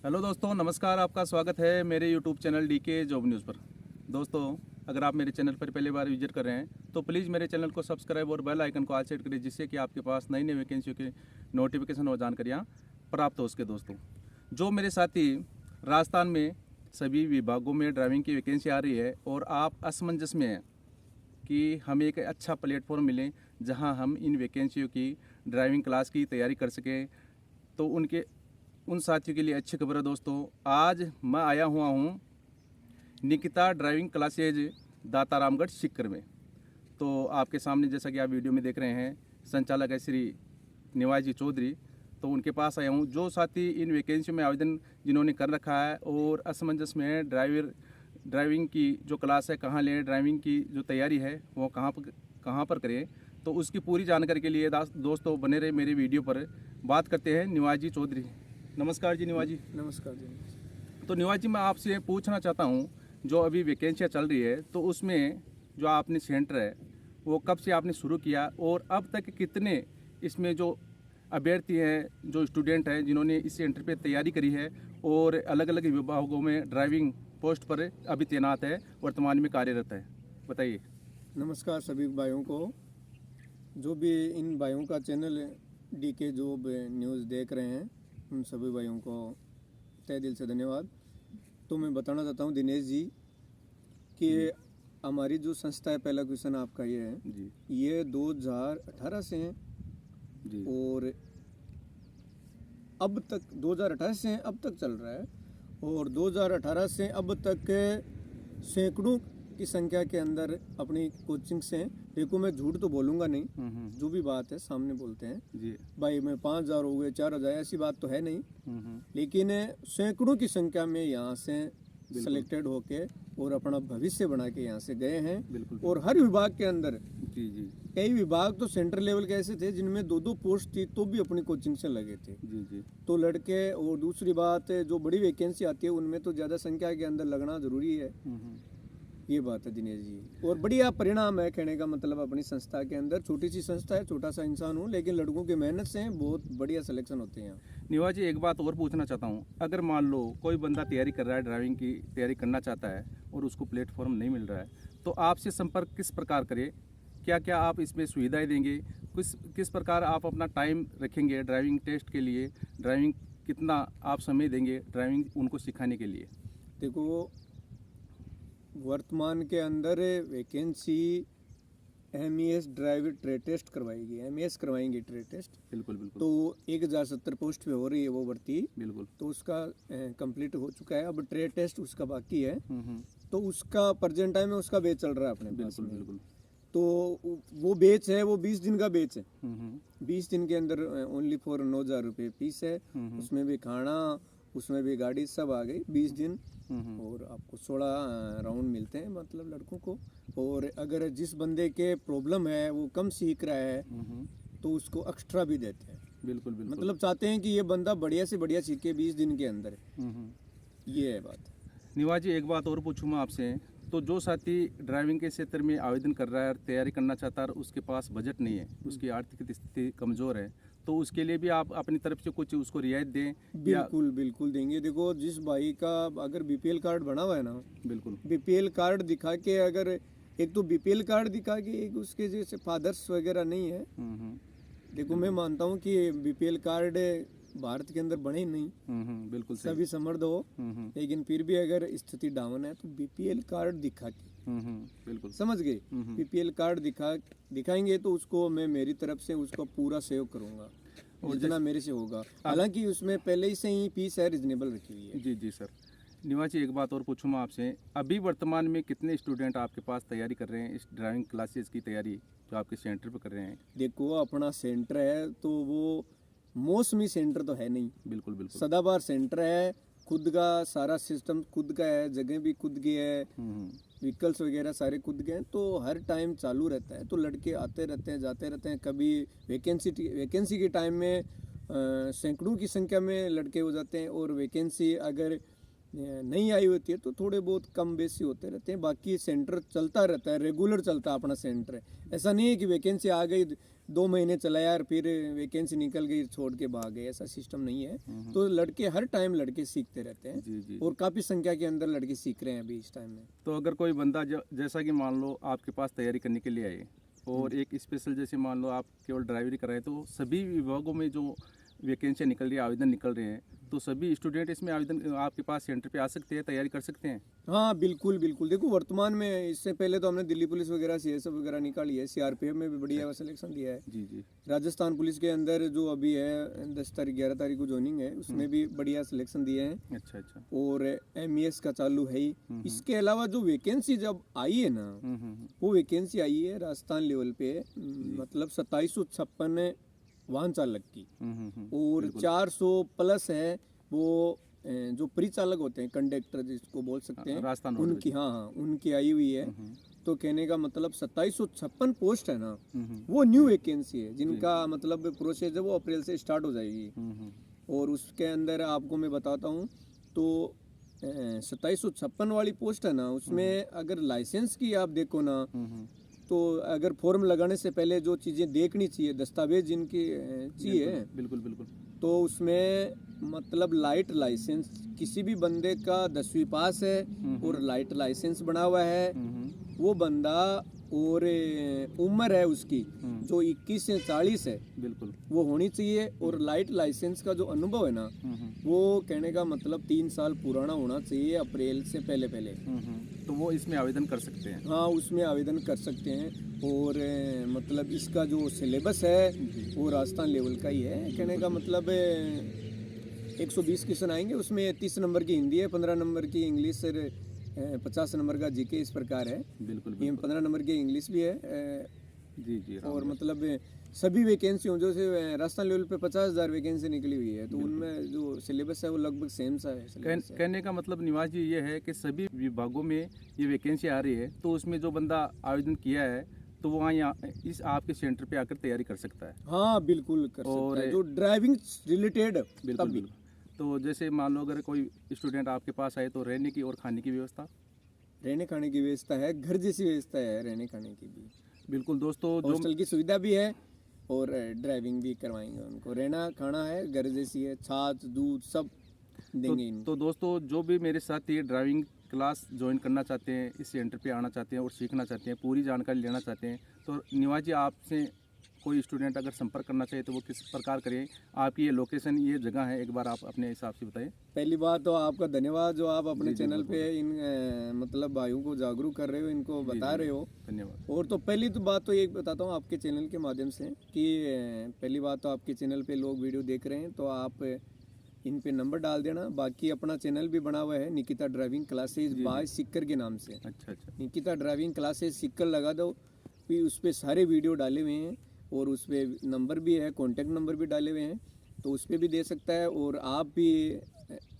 Hello दोस्तों, नमस्कार। आपका स्वागत है मेरे YouTube channel DK job news पर। दोस्तों, अगर आप मेरे चैनल पर पहली बार विजिट कर रहे हैं तो प्लीज़ मेरे चैनल को सब्सक्राइब और बेल आइकन को ऑल सेट करिए, जिससे कि आपके पास नई नई वैकेंसियों की नोटिफिकेशन और जानकारियाँ प्राप्त हो सके। दोस्तों, जो मेरे साथी राजस्थान में सभी विभागों में ड्राइविंग की वैकेंसी आ रही है और आप असमंजस में हैं कि हमें एक अच्छा प्लेटफॉर्म मिले जहां हम इन वैकेंसियों की ड्राइविंग क्लास की तैयारी कर सकें, तो उन साथियों के लिए अच्छी खबर है। दोस्तों, आज मैं आया हुआ हूं निकिता ड्राइविंग क्लासेज दातारामगढ़ सीकर में। तो आपके सामने जैसा कि आप वीडियो में देख रहे हैं, संचालक है श्री निवास जी चौधरी। तो उनके पास आया हूं। जो साथी इन वैकेंसियों में आवेदन जिन्होंने कर रखा है और असमंजस में है ड्राइविंग की जो क्लास है कहाँ लें, ड्राइविंग की जो तैयारी है वो कहाँ पर करें, तो उसकी पूरी जानकारी के लिए दोस्तों बने रहे मेरी वीडियो पर। बात करते हैं निवास जी चौधरी। नमस्कार जी निवास जी। नमस्कार जी। तो निवास जी, मैं आपसे पूछना चाहता हूँ, जो अभी वैकेंसियाँ चल रही है तो उसमें जो आपने सेंटर है वो कब से आपने शुरू किया और अब तक कितने इसमें जो अभ्यर्थी हैं, जो स्टूडेंट हैं जिन्होंने इस सेंटर पे तैयारी करी है और अलग अलग विभागों में ड्राइविंग पोस्ट पर अभी तैनात है, वर्तमान में कार्यरत है, बताइए। नमस्कार सभी भाइयों को, जो भी इन भाइयों का चैनल डीके जॉब न्यूज़ देख रहे हैं उन सभी भाइयों को तहे दिल से धन्यवाद। तो मैं बताना चाहता हूं दिनेश जी कि हमारी जो संस्था है, पहला क्वेश्चन आपका ये है जी ये 2018 से है जी और अब तक 2018 से है, अब तक चल रहा है। और 2018 से अब तक सैकड़ों की संख्या के अंदर अपनी कोचिंग से, देखो मैं झूठ तो बोलूंगा नहीं, जो भी बात है सामने बोलते हैं जी भाई, मैं 5,000 हो गए 4,000, ऐसी बात तो है नहीं, लेकिन सैकड़ों की संख्या में यहाँ से सिलेक्टेड होके और अपना भविष्य बना के यहाँ से गए हैं। बिल्कुल। और हर विभाग के अंदर जी जी कई विभाग तो सेंटर लेवल के ऐसे थे जिनमें 2-2 पोस्ट थी तो भी अपनी कोचिंग से लगे थे। जी जी तो लड़के, और दूसरी बात जो बड़ी वैकेंसी आती है उनमें तो ज़्यादा संख्या के अंदर लगना जरूरी है, ये बात है दिनेश जी। और बढ़िया परिणाम है, कहने का मतलब अपनी संस्था के अंदर, छोटी सी संस्था है, छोटा सा इंसान हूँ, लेकिन लड़कों की मेहनत से बहुत बढ़िया सिलेक्शन होते हैं। निवास जी, एक बात और पूछना चाहता हूँ। अगर मान लो कोई बंदा तैयारी कर रहा है, ड्राइविंग की तैयारी करना चाहता है और उसको प्लेटफॉर्म नहीं मिल रहा है, तो आपसे संपर्क किस प्रकार करे? क्या क्या आप इसमें सुविधाएं देंगे? किस प्रकार आप अपना टाइम रखेंगे ड्राइविंग टेस्ट के लिए? ड्राइविंग कितना आप समय देंगे ड्राइविंग उनको सिखाने के लिए? देखो, वर्तमान के अंदर vacancy MES driver trade test करवाएगी, MES करवाएंगे ट्रेड टेस्ट। बिल्कुल बिल्कुल। तो 1070 पोस्ट पे हो रही है वो भर्ती, बिल्कुल। तो उसका कंप्लीट हो चुका है, अब ट्रेड टेस्ट उसका बाकी है। तो उसका प्रेजेंट टाइम में उसका बैच चल रहा है अपने पास बिल्कुल में। बिल्कुल। तो वो बैच है, वो 20 दिन का बैच है। 20 दिन के अंदर ओनली फॉर 9,000 रुपये फीस है। उसमें भी खाना, उसमें भी गाड़ी, सब आ गई 20 दिन। और आपको 16 राउंड मिलते हैं, मतलब लड़कों को। और अगर जिस बंदे के प्रॉब्लम है वो कम सीख रहा है तो उसको एक्स्ट्रा भी देते हैं। बिल्कुल बिल्कुल। मतलब चाहते हैं कि ये बंदा बढ़िया से बढ़िया सीखे 20 दिन के अंदर। ये है बात। निवास जी, एक बात और पूछूँ मैं आपसे। तो जो साथी ड्राइविंग के क्षेत्र में आवेदन कर रहा है और तैयारी करना चाहता है और उसके पास बजट नहीं है, उसकी आर्थिक स्थिति कमज़ोर है, तो उसके लिए भी आप अपनी तरफ से कुछ उसको रियायत दें? बिल्कुल बिल्कुल देंगे। देखो, जिस भाई का अगर BPL कार्ड बना हुआ है ना, बिल्कुल। BPL कार्ड दिखा के, अगर एक तो BPL कार्ड दिखा के, एक उसके जैसे फादर्स वगैरह नहीं है। देखो, मैं मानता हूँ कि BPL कार्ड भारत के अंदर बने ही नहीं, बिल्कुल सही। सभी समर्थ हो, लेकिन फिर भी अगर स्थिति डाउन है तो BPL कार्ड दिखा के, बिल्कुल समझ गए, BPL कार्ड दिखाएंगे तो उसको मैं मेरी तरफ से उसको पूरा सहयोग करूंगा जितना मेरे से होगा। हालांकि उसमें पहले ही से ही फीस है रिजनेबल रखी हुई है। जी जी सर। निवास जी, एक बात और पूछूँ मैं आपसे। अभी वर्तमान में कितने स्टूडेंट आपके पास तैयारी कर रहे हैं इस ड्राइविंग क्लासेस की तैयारी जो आपके सेंटर पर कर रहे हैं? देखो, अपना सेंटर है तो वो मौसमी सेंटर तो है नहीं, बिल्कुल बिल्कुल। सदाबहार सेंटर है। खुद का सारा सिस्टम खुद का है, जगह भी खुद की है, व्हीकल्स वगैरह सारे खुद के हैं, तो हर टाइम चालू रहता है। तो लड़के आते रहते हैं, जाते रहते हैं। कभी वैकेंसी के टाइम में सैकड़ों की संख्या में लड़के हो जाते हैं, और वैकेंसी अगर नहीं आई होती है तो थोड़े बहुत कम बेसी होते रहते हैं। बाकी सेंटर चलता रहता है, रेगुलर चलता है अपना सेंटर। ऐसा नहीं है कि वैकेंसी आ गई 2 महीने चला यार फिर वैकेंसी निकल गई छोड़ के भाग गए, ऐसा सिस्टम नहीं है। तो लड़के हर टाइम लड़के सीखते रहते हैं जी जी। और काफ़ी संख्या के अंदर लड़के सीख रहे हैं अभी इस टाइम में। तो अगर कोई बंदा जैसा कि मान लो आपके पास तैयारी करने के लिए आए और एक स्पेशल जैसे मान लो आप केवल ड्राइवरी कर रहे हैं, तो सभी विभागों में जो वैकेंसियाँ निकल रही है, आवेदन निकल रहे हैं, तो सभी स्टूडेंट इसमें आवेदन आपके पास सेंटर पे आ सकते हैं, तैयारी कर सकते हैं? हाँ बिल्कुल बिल्कुल। देखो वर्तमान में इससे पहले तो हमने दिल्ली पुलिस वगैरह सीएसएफ वगैरह निकाली है, सीआरपीएफ में भी बढ़िया सिलेक्शन दिया है। जी जी। राजस्थान पुलिस के अंदर जो अभी है 10 तारीख 11 तारीख को ज्वाइनिंग है, उसमें भी बढ़िया सिलेक्शन दिए हैं। अच्छा अच्छा। और एमईएस का चालू है ही। इसके अलावा जो वैकेंसी जब आई है ना, वो वैकेंसी आई है राजस्थान लेवल पे, मतलब 2756 वाहन चालक की, और 400 प्लस है वो जो परिचालक होते हैं, कंडक्टर जिसको बोल सकते हैं, राजस्थान उनकी, हाँ हाँ उनकी आई हुई है। तो कहने का मतलब 2756 पोस्ट है ना, वो न्यू वैकेंसी है, जिनका मतलब प्रोसेस है वो अप्रैल से स्टार्ट हो जाएगी। और उसके अंदर आपको मैं बताता हूँ, तो 2756 वाली पोस्ट है ना, उसमें अगर लाइसेंस की आप देखो ना, तो अगर फॉर्म लगाने से पहले जो चीज़ें देखनी चाहिए, दस्तावेज जिनकी चाहिए, बिल्कुल बिल्कुल। तो उसमें मतलब लाइट लाइसेंस, किसी भी बंदे का 10वीं पास है और लाइट लाइसेंस बना हुआ है वो बंदा, और उम्र है उसकी जो 21 से 40 है, बिल्कुल वो होनी चाहिए। और लाइट लाइसेंस का जो अनुभव है ना, वो कहने का मतलब 3 साल पुराना होना चाहिए अप्रैल से पहले पहले। तो वो इसमें आवेदन कर सकते हैं? हाँ उसमें आवेदन कर सकते हैं। और मतलब इसका जो सिलेबस है वो राजस्थान लेवल का ही है। कहने का मतलब 120 क्वेश्चन आएंगे, उसमें 30 नंबर की हिंदी है, 15 नंबर की इंग्लिश और 50 नंबर का जीके, इस प्रकार है। बिल्कुल ये बिल्कुल। 15 नंबर की इंग्लिश भी है। जी जी। और मतलब सभी वैकेंसी जो से राजस्थान लेवल पे 50,000 वैकेंसी निकली हुई है, तो उनमें जो सिलेबस है वो लगभग सेम सा है syllabus है। कहने का मतलब निवास जी ये है कि सभी विभागों में ये वैकेंसी आ रही है, तो उसमें जो बंदा आवेदन किया है तो वो यहाँ इस आपके सेंटर पे आकर तैयारी कर सकता है? हाँ बिल्कुल कर सकता है, जो ड्राइविंग रिलेटेड बिल्कुल तब भी। बिल्कुल। तो जैसे मान लो अगर कोई स्टूडेंट आपके पास आए, तो रहने की और खाने की व्यवस्था? रहने खाने की व्यवस्था है, घर जैसी व्यवस्था है रहने खाने की भी। बिल्कुल दोस्तों, जो हॉस्टल की सुविधा भी है और ड्राइविंग भी करवाएंगे उनको। रहना खाना है घर जैसी है, छाछ दूध सब देंगे इनको। तो दोस्तों, जो भी मेरे साथ ये ड्राइविंग क्लास ज्वाइन करना चाहते हैं, इस सेंटर पे आना चाहते हैं और सीखना चाहते हैं, पूरी जानकारी लेना चाहते हैं, तो निवास जी आपसे कोई स्टूडेंट अगर संपर्क करना चाहिए तो वो किस प्रकार करें? आपकी ये लोकेशन, ये जगह है, एक बार आप अपने हिसाब से बताएं। पहली बात तो आपका धन्यवाद जो आप अपने चैनल पे इन मतलब भाइयों को जागरूक कर रहे हो, इनको बता रहे हो। धन्यवाद। और तो पहली तो बात तो ये बताता हूँ आपके चैनल के माध्यम से कि पहली बात तो आपके चैनल पे लोग वीडियो देख रहे हैं, तो आप इन पे नंबर डाल देना। बाकी अपना चैनल भी बना हुआ है निकिता ड्राइविंग क्लासेज बाय सिक्कर के नाम से। अच्छा अच्छा। निकिता ड्राइविंग क्लासेज सिक्कर लगा दो, फिर उस पर सारे वीडियो डाले हुए हैं और उस पर नंबर भी है, कॉन्टैक्ट नंबर भी डाले हुए हैं, तो उस पर भी दे सकता है। और आप भी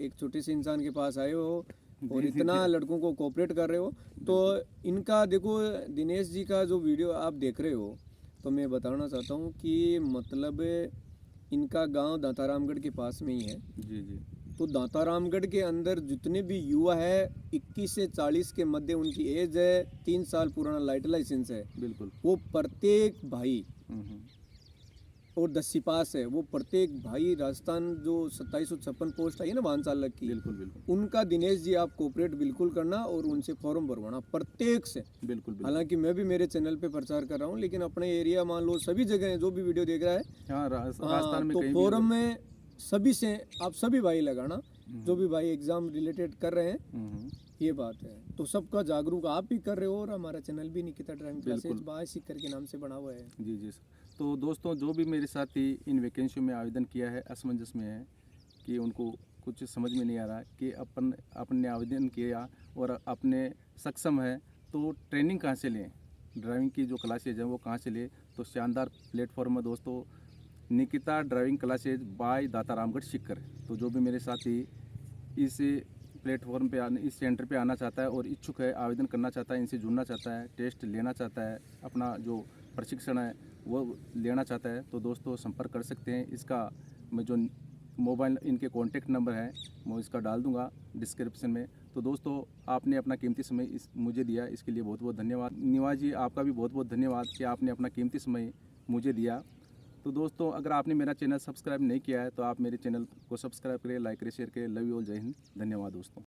एक छोटे से इंसान के पास आए हो और इतना लड़कों को कोऑपरेट कर रहे हो, तो इनका देखो दिनेश जी का जो वीडियो आप देख रहे हो, तो मैं बताना चाहता हूँ कि मतलब इनका गांव दातारामगढ़ के पास में ही है। जी जी। तो दातारामगढ़ के अंदर जितने भी युवा है 21 से 40 के मध्य उनकी एज है, 3 साल पुराना लाइट लाइसेंस है, बिल्कुल। वो प्रत्येक भाई और 10वीं पास है, वो प्रत्येक भाई राजस्थान जो 2756 पोस्ट आई है ना वाहन चालक की, बिल्कुल बिल्कुल। उनका दिनेश जी आप कोऑपरेट बिल्कुल करना और उनसे फॉर्म भरवाना प्रत्येक से। बिल्कुल बिल्कुल। हालांकि मैं भी मेरे चैनल पे प्रचार कर रहा हूँ, लेकिन अपने एरिया मान लो सभी जगह है, जो भी वीडियो देख रहा है, हाँ, राजस्थान में तो कहीं भी फॉरम में सभी से आप सभी भाई लगाना, जो भी भाई एग्जाम रिलेटेड कर रहे हैं, ये बात है। तो सबका जागरूक आप भी कर रहे हो और हमारा चैनल भी निकिता ड्राइविंग क्लासेज बाय सिक्कर के नाम से बना हुआ है। जी जी। तो दोस्तों, जो भी मेरे साथी इन वैकेंसियों में आवेदन किया है, असमंजस में है कि उनको कुछ समझ में नहीं आ रहा कि अपने आवेदन किया और अपने सक्षम है, तो ट्रेनिंग कहाँ से लें, ड्राइविंग की जो क्लासेज हैं वो कहाँ से लें? तो शानदार प्लेटफॉर्म है दोस्तों, Nikita driving classes by Dataramgarh Sikar. तो जो भी मेरे साथी इस प्लेटफॉर्म पे आने, इस सेंटर पे आना चाहता है और इच्छुक है, आवेदन करना चाहता है, इनसे जुड़ना चाहता है, टेस्ट लेना चाहता है, अपना जो प्रशिक्षण है वो लेना चाहता है, तो दोस्तों संपर्क कर सकते हैं। इसका मैं जो मोबाइल इनके कॉन्टैक्ट नंबर है मैं इसका डाल दूंगा डिस्क्रिप्शन में। तो दोस्तों, आपने अपना कीमती समय मुझे दिया, इसके लिए बहुत बहुत धन्यवाद। निवास जी, आपका भी बहुत बहुत धन्यवाद कि आपने अपना कीमती समय मुझे दिया। तो दोस्तों, अगर आपने मेरा चैनल सब्सक्राइब नहीं किया है तो आप मेरे चैनल को सब्सक्राइब करें, लाइक करें, शेयर करें। लव यू ऑल, जय हिंद, धन्यवाद दोस्तों।